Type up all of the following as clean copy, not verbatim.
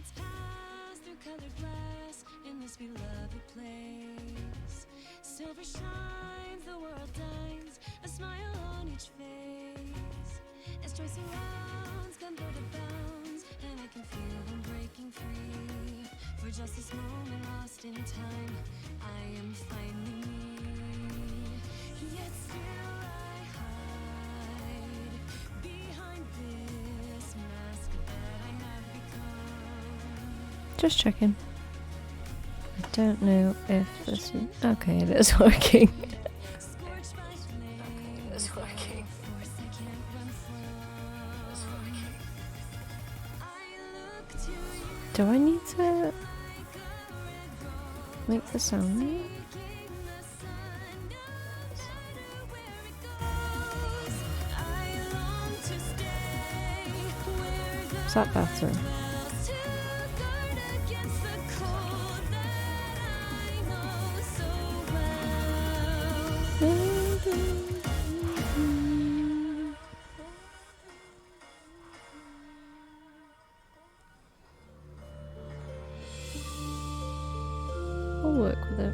Lights pass through colored glass in this beloved place. Silver shines, the world dines, a smile on each face. As joy surrounds, come go to bounds, and I can feel them breaking free. For just this moment lost in time, I am finding me. Yet still I hide behind this mask that I have become. Just checking. I don't know if this is... Okay, it is working. Scorched by flame, Okay, it is working. force I can't run from. I look to you. Do I need to make the sound? Is that better? I'll work with it.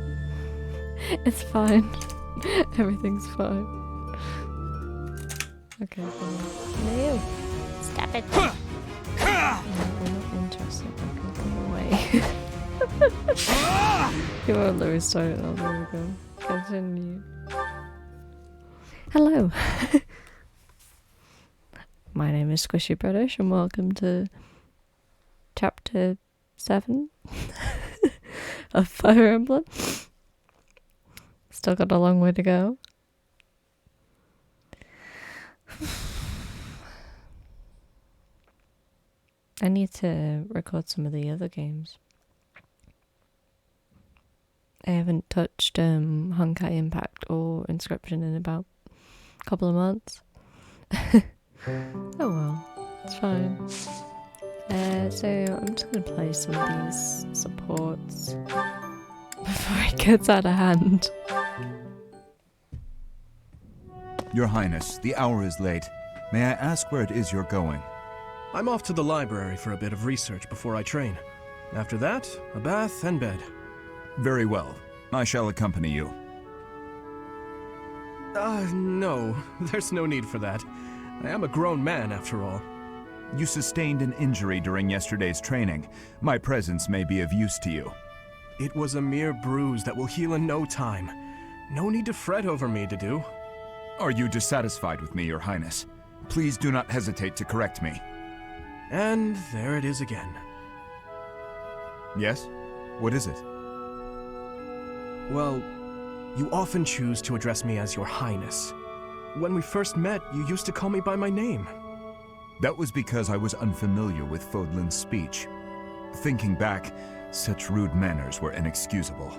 It's fine. Everything's fine. Okay, no. Stop it. No, we're not interested. Okay, come away. You won't let me start it. Oh, there we go. Continue. Hello. My name is Squishy British and welcome to chapter 7 of Fire Emblem. Still got a long way to go. I need to record some of the other games. I haven't touched Honkai Impact or Inscription in about a couple of months. Oh well, it's fine. So I'm just gonna play some of these supports before it gets out of hand. Your Highness, the hour is late. May I ask where it is you're going? I'm off to the library for a bit of research before I train. After that, a bath and bed. Very well. I shall accompany you. No. There's no need for that. I am a grown man, after all. You sustained an injury during yesterday's training. My presence may be of use to you. It was a mere bruise that will heal in no time. No need to fret over me, Dedu. Are you dissatisfied with me, Your Highness? Please do not hesitate to correct me. And there it is again. Yes? What is it? Well, you often choose to address me as Your Highness. When we first met, you used to call me by my name. That was because I was unfamiliar with Fodlan's speech. Thinking back, such rude manners were inexcusable.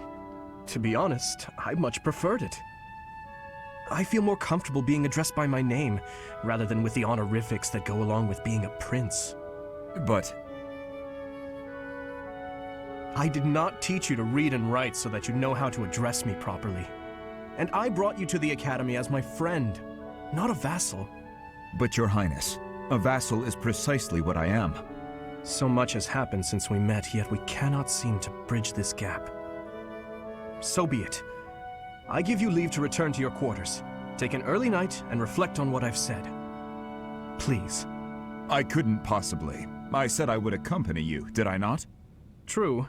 To be honest, I much preferred it. I feel more comfortable being addressed by my name, rather than with the honorifics that go along with being a prince. But I did not teach you to read and write so that you know how to address me properly. And I brought you to the academy as my friend, not a vassal. But Your Highness, a vassal is precisely what I am. So much has happened since we met, yet we cannot seem to bridge this gap. So be it. I give you leave to return to your quarters. Take an early night and reflect on what I've said. Please. I couldn't possibly. I said I would accompany you, did I not? True,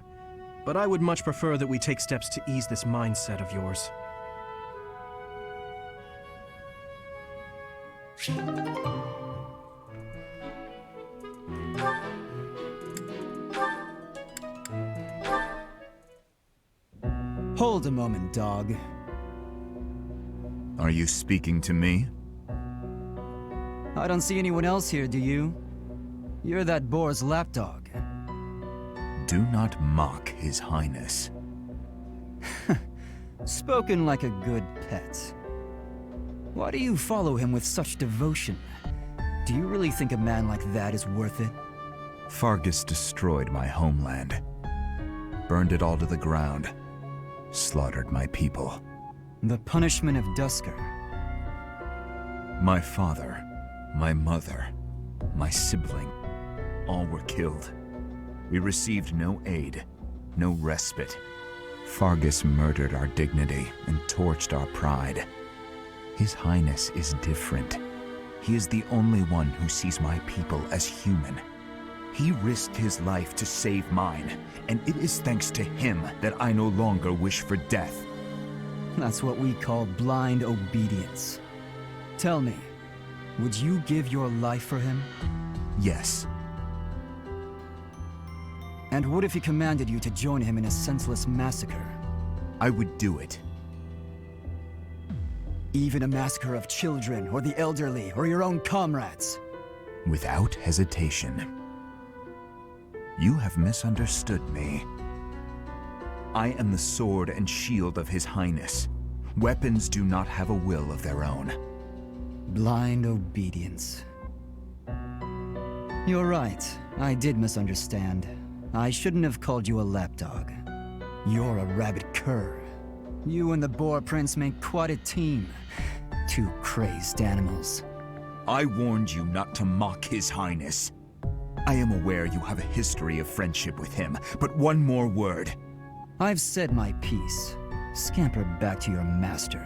but I would much prefer that we take steps to ease this mindset of yours. Hold a moment, dog. Are you speaking to me? I don't see anyone else here, do you? You're that boar's lapdog. Do not mock His Highness. Spoken like a good pet. Why do you follow him with such devotion? Do you really think a man like that is worth it? Fargus destroyed my homeland. Burned it all to the ground. Slaughtered my people. The punishment of Dusker. My father, my mother, my sibling, all were killed. We received no aid, no respite. Fargus murdered our dignity and torched our pride. His Highness is different. He is the only one who sees my people as human. He risked his life to save mine, and it is thanks to him that I no longer wish for death. That's what we call blind obedience. Tell me, would you give your life for him? Yes. And what if he commanded you to join him in a senseless massacre? I would do it. Even a massacre of children, or the elderly, or your own comrades? Without hesitation. You have misunderstood me. I am the sword and shield of His Highness. Weapons do not have a will of their own. Blind obedience. You're right, I did misunderstand. I shouldn't have called you a lapdog. You're a rabid cur. You and the Boar Prince make quite a team. Two crazed animals. I warned you not to mock His Highness. I am aware you have a history of friendship with him, but one more word. I've said my piece. Scamper back to your master.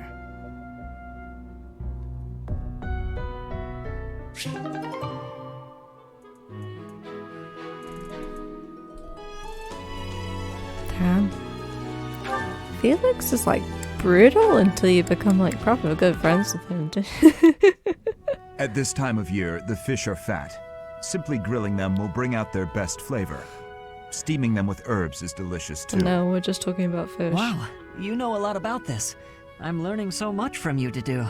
Damn. Felix is like brutal until you become like proper good friends with him. At this time of year, the fish are fat. Simply grilling them will bring out their best flavor. Steaming them with herbs is delicious too. No, we're just talking about fish. Wow, you know a lot about this. I'm learning so much from you to do.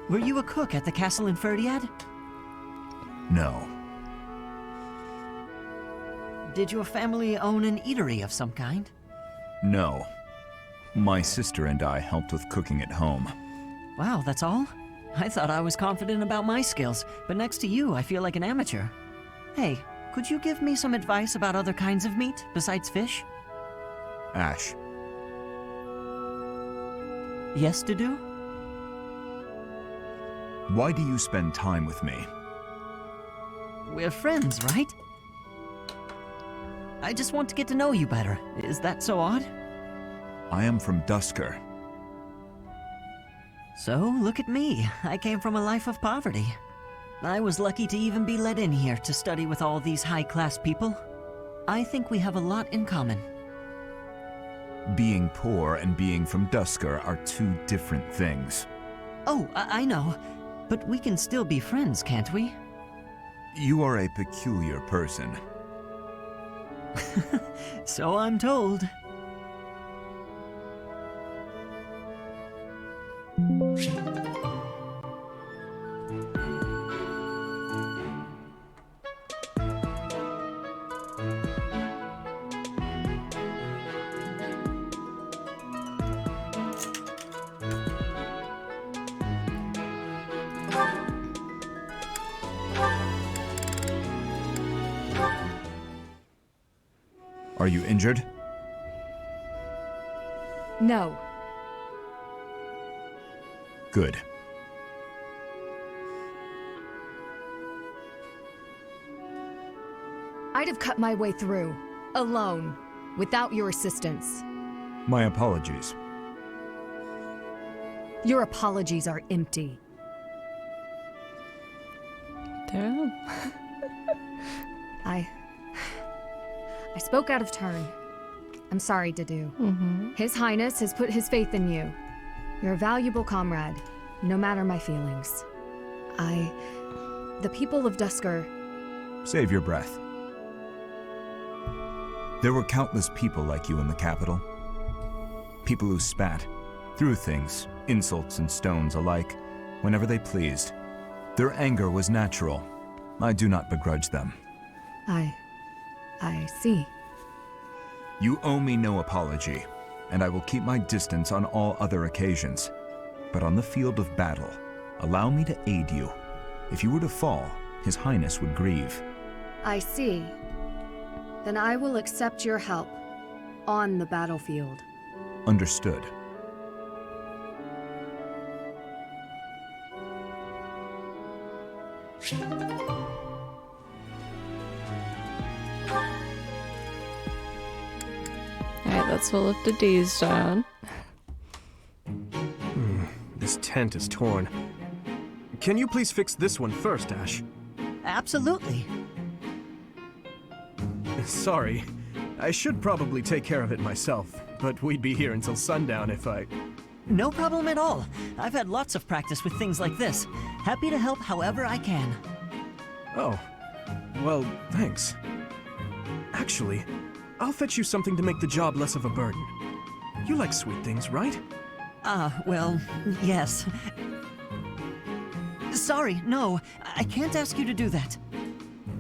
Were you a cook at the castle in Ferdiad? No. Did your family own an eatery of some kind? No. My sister and I helped with cooking at home. Wow, that's all? I thought I was confident about my skills, but next to you, I feel like an amateur. Hey, could you give me some advice about other kinds of meat besides fish? Ash, Yes to do? why do you spend time with me? We're friends, right? I just want to get to know you better. Is that so odd? I am from Dusker. So, look at me. I came from a life of poverty. I was lucky to even be let in here to study with all these high-class people. I think we have a lot in common. Being poor and being from Dusker are two different things. Oh, I know. But we can still be friends, can't we? You are a peculiar person. So I'm told. Are you injured? No. Good. I'd have cut my way through, alone, without your assistance. My apologies. Your apologies are empty. Damn. I spoke out of turn. I'm sorry, Dedu. His Highness has put his faith in you. You're a valuable comrade, no matter my feelings. The people of Dusker... Save your breath. There were countless people like you in the capital. People who spat, threw things, insults and stones alike, whenever they pleased. Their anger was natural. I do not begrudge them. I see. You owe me no apology, and I will keep my distance on all other occasions. But on the field of battle, allow me to aid you. If you were to fall, His Highness would grieve. I see. Then I will accept your help on the battlefield. Understood. Alright, that's all of the D's down. This tent is torn. Can you please fix this one first, Ash? Absolutely. Sorry. I should probably take care of it myself, but we'd be here until sundown if I... No problem at all. I've had lots of practice with things like this. Happy to help however I can. Oh. Well, thanks. Actually, I'll fetch you something to make the job less of a burden. You like sweet things, right? Well, yes. Sorry, no. I can't ask you to do that.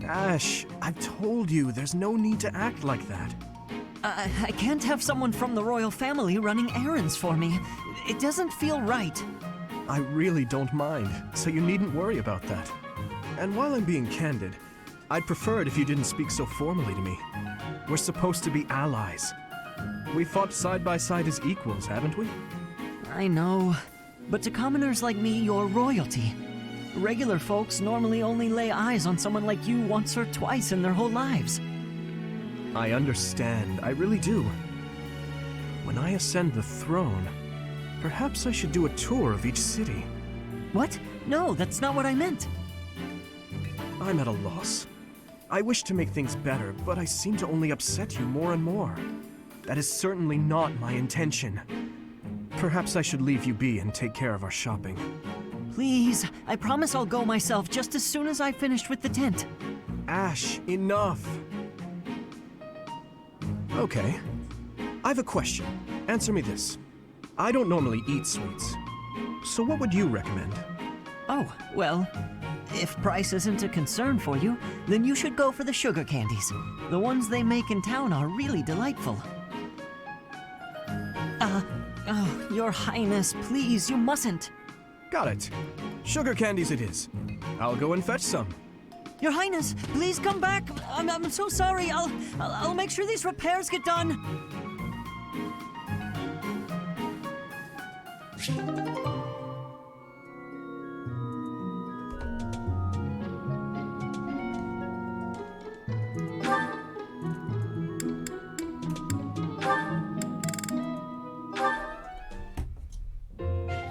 Ash, I've told you, there's no need to act like that. I can't have someone from the royal family running errands for me. It doesn't feel right. I really don't mind, so you needn't worry about that. And while I'm being candid, I'd prefer it if you didn't speak so formally to me. We're supposed to be allies. We fought side by side as equals, haven't we? I know. But to commoners like me, you're royalty. Regular folks normally only lay eyes on someone like you once or twice in their whole lives. I understand, I really do. When I ascend the throne, perhaps I should do a tour of each city. What? No, that's not what I meant. I'm at a loss. I wish to make things better, but I seem to only upset you more and more. That is certainly not my intention. Perhaps I should leave you be and take care of our shopping. Please, I promise I'll go myself just as soon as I've finished with the tent. Ash, enough! Okay. I've a question. Answer me this. I don't normally eat sweets. So what would you recommend? Oh, well, if price isn't a concern for you, then you should go for the sugar candies. The ones they make in town are really delightful. Oh, Your Highness, please, you mustn't. Got it. Sugar candies it is. I'll go and fetch some. Your Highness, please come back. I'm so sorry. I'll make sure these repairs get done.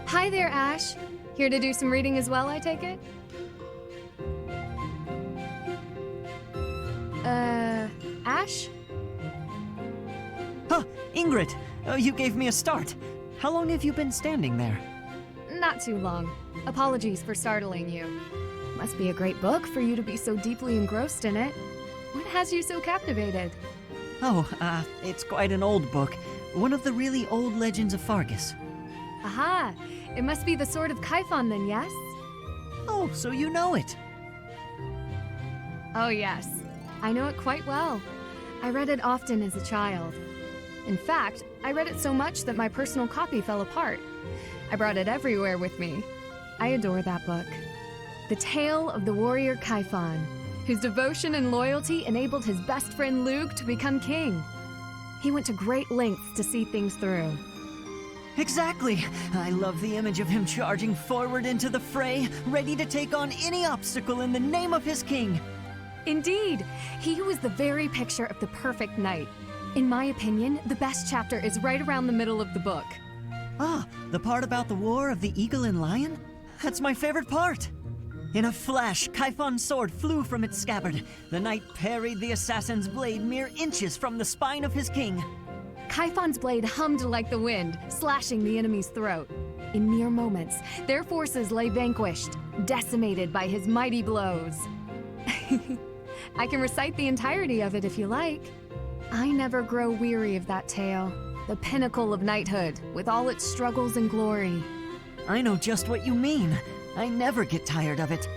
Hi there, Ash. Here to do some reading as well, I take it? Ash? Huh, Ingrid, you gave me a start. How long have you been standing there? Not too long. Apologies for startling you. Must be a great book for you to be so deeply engrossed in it. What has you so captivated? Oh, it's quite an old book. One of the really old legends of Fargus. Aha! It must be the Sword of Kaifon then, yes? Oh, so you know it. Oh yes. I know it quite well. I read it often as a child. In fact, I read it so much that my personal copy fell apart. I brought it everywhere with me. I adore that book. The tale of the warrior Kaifon, whose devotion and loyalty enabled his best friend Luke to become king. He went to great lengths to see things through. Exactly. I love the image of him charging forward into the fray, ready to take on any obstacle in the name of his king. Indeed, he was the very picture of the perfect knight. In my opinion, the best chapter is right around the middle of the book. Ah, the part about the war of the eagle and lion? That's my favorite part. In a flash, Kaifon's sword flew from its scabbard. The knight parried the assassin's blade mere inches from the spine of his king. Kaifon's blade hummed like the wind, slashing the enemy's throat. In mere moments, their forces lay vanquished, decimated by his mighty blows. I can recite the entirety of it if you like. I never grow weary of that tale, the pinnacle of knighthood, with all its struggles and glory. I know just what you mean. I never get tired of it.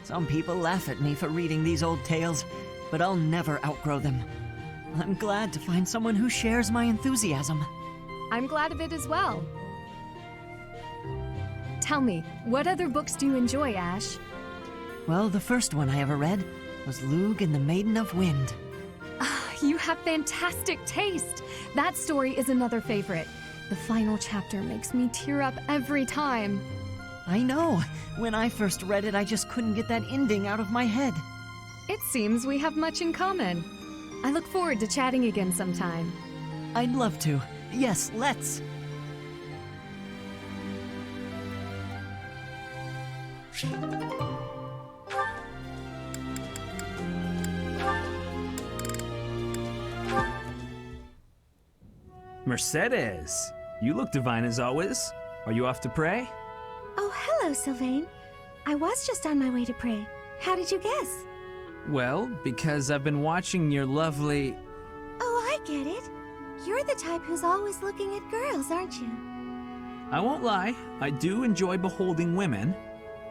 Some people laugh at me for reading these old tales, but I'll never outgrow them. I'm glad to find someone who shares my enthusiasm. I'm glad of it as well. Tell me, what other books do you enjoy, Ash? Well, the first one I ever read was Lugh and the Maiden of Wind. You have fantastic taste. That story is another favorite. The final chapter makes me tear up every time. I know. When I first read it, I just couldn't get that ending out of my head. It seems we have much in common. I look forward to chatting again sometime. I'd love to. Yes, let's. Mercedes, you look divine as always. Are you off to pray? Oh, hello, Sylvain. I was just on my way to pray. How did you guess? Well, because I've been watching your lovely... Oh, I get it. You're the type who's always looking at girls, aren't you? I won't lie, I do enjoy beholding women,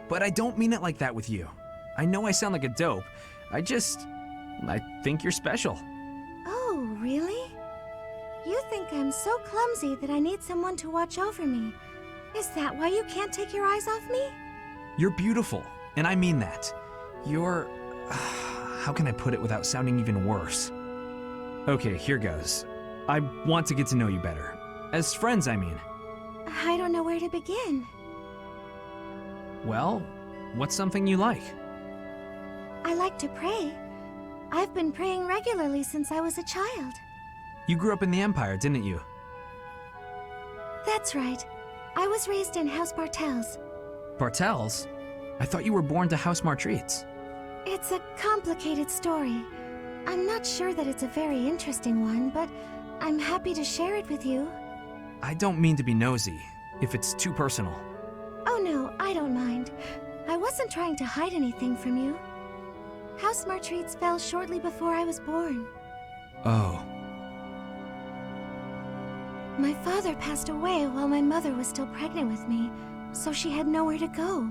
but I don't mean it like that with you. I know I sound like a dope. I think you're special. Oh, really? You think I'm so clumsy that I need someone to watch over me. Is that why you can't take your eyes off me? You're beautiful, and I mean that. You're... how can I put it without sounding even worse? Okay, here goes. I want to get to know you better. As friends, I mean. I don't know where to begin. Well, what's something you like? I like to pray. I've been praying regularly since I was a child. You grew up in the Empire, didn't you? That's right. I was raised in House Bartels. Bartels? I thought you were born to House Martreats. It's a complicated story. I'm not sure that it's a very interesting one, but I'm happy to share it with you. I don't mean to be nosy, if it's too personal. Oh no, I don't mind. I wasn't trying to hide anything from you. House Martreats fell shortly before I was born. Oh. My father passed away while my mother was still pregnant with me, so she had nowhere to go.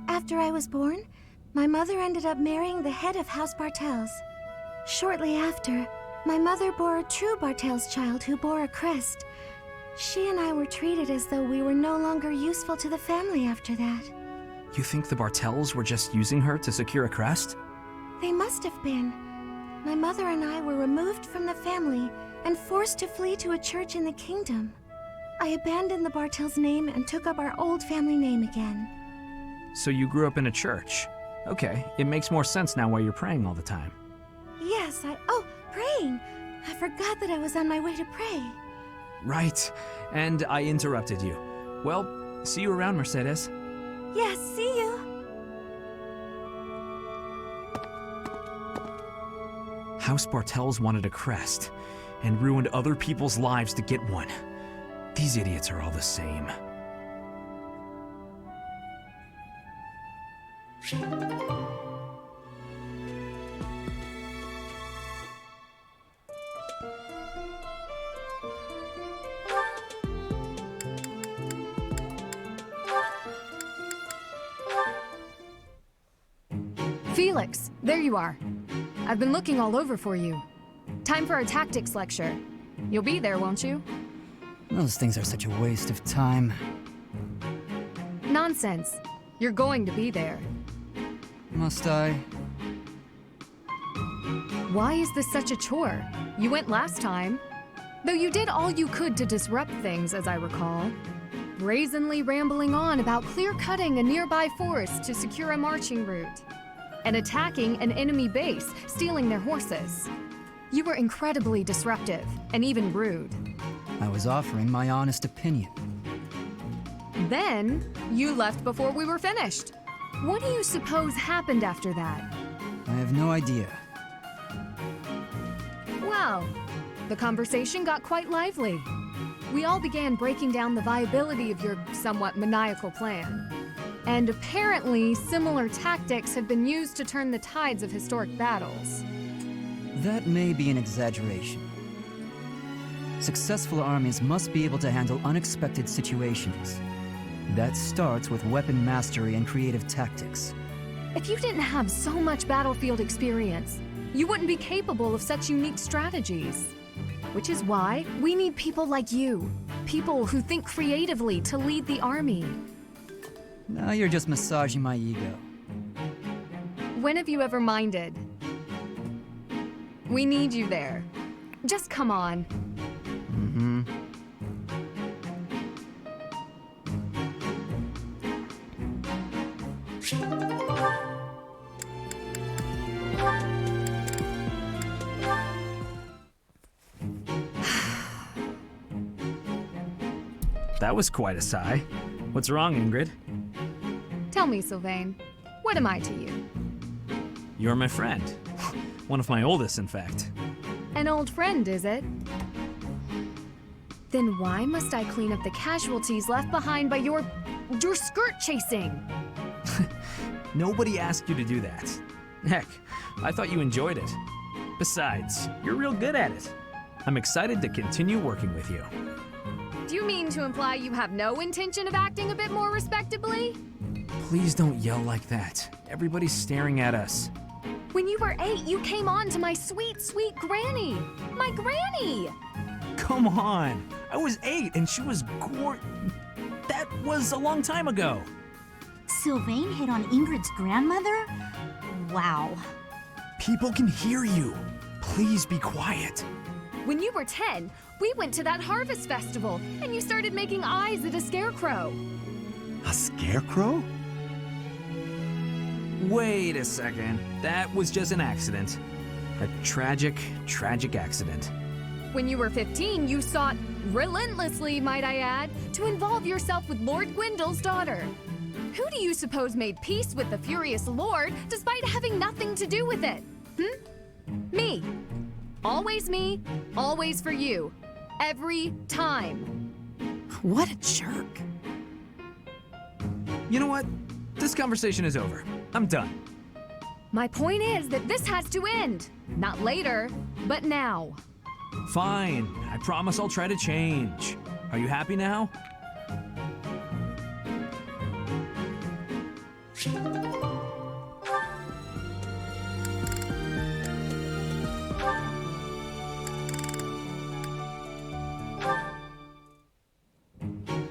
After I was born, my mother ended up marrying the head of House Bartels. Shortly after, my mother bore a true Bartels child who bore a crest. She and I were treated as though we were no longer useful to the family after that. You think the Bartels were just using her to secure a crest? They must have been. My mother and I were removed from the family and forced to flee to a church in the kingdom. I abandoned the Bartels name and took up our old family name again. So you grew up in a church. Okay, it makes more sense now why you're praying all the time. Yes, Oh, praying! I forgot that I was on my way to pray. Right, and I interrupted you. Well, see you around, Mercedes. Yes, see you! House Bartels wanted a crest, and ruined other people's lives to get one. These idiots are all the same. Felix, there you are. I've been looking all over for you. Time for a tactics lecture. You'll be there, won't you? Those things are such a waste of time. Nonsense. You're going to be there. Must I? Why is this such a chore? You went last time. Though you did all you could to disrupt things, as I recall. Brazenly rambling on about clear-cutting a nearby forest to secure a marching route. And attacking an enemy base, stealing their horses. You were incredibly disruptive, and even rude. I was offering my honest opinion. Then, you left before we were finished. What do you suppose happened after that? I have no idea. Well, the conversation got quite lively. We all began breaking down the viability of your somewhat maniacal plan. And apparently, similar tactics have been used to turn the tides of historic battles. That may be an exaggeration. Successful armies must be able to handle unexpected situations. That starts with weapon mastery and creative tactics. If you didn't have so much battlefield experience, you wouldn't be capable of such unique strategies. Which is why we need people like you. People who think creatively to lead the army. Now you're just massaging my ego. When have you ever minded? We need you there. Just come on. Mm-hmm. that was quite a sigh. What's wrong, Ingrid? Tell me, Sylvain, what am I to you? You're my friend. One of my oldest, in fact. An old friend, is it? Then why must I clean up the casualties left behind by your skirt chasing? Nobody asked you to do that. Heck, I thought you enjoyed it. Besides, you're real good at it. I'm excited to continue working with you. Do you mean to imply you have no intention of acting a bit more respectably? Please don't yell like that. Everybody's staring at us. When you were 8, you came on to my sweet, sweet granny. My granny! Come on. I was 8 and she was That was a long time ago. Sylvain hit on Ingrid's grandmother? Wow. People can hear you. Please be quiet. When you were 10, we went to that harvest festival, and you started making eyes at a scarecrow. A scarecrow? Wait a second. That was just an accident. A tragic, tragic accident. When you were 15, you sought, relentlessly might I add, to involve yourself with Lord Gwendol's daughter. Who do you suppose made peace with the furious lord despite having nothing to do with it? Me. Always me, always for you. Every time. What a jerk. You know what? This conversation is over. I'm done. My point is that this has to end. Not later, but now. Fine. I promise I'll try to change. Are you happy now?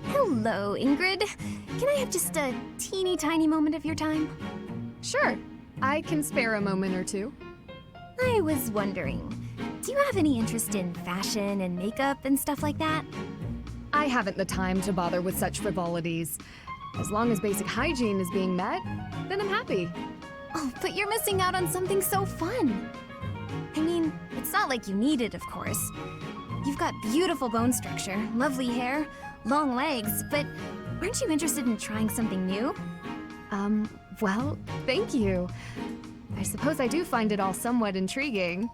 Hello, Ingrid. Can I have just a teeny tiny moment of your time? Sure, I can spare a moment or two. I was wondering, do you have any interest in fashion and makeup and stuff like that? I haven't the time to bother with such frivolities. As long as basic hygiene is being met, then I'm happy. Oh, but you're missing out on something so fun. I mean, it's not like you need it, of course. You've got beautiful bone structure, lovely hair, long legs, but aren't you interested in trying something new? Well, thank you. I suppose I do find it all somewhat intriguing.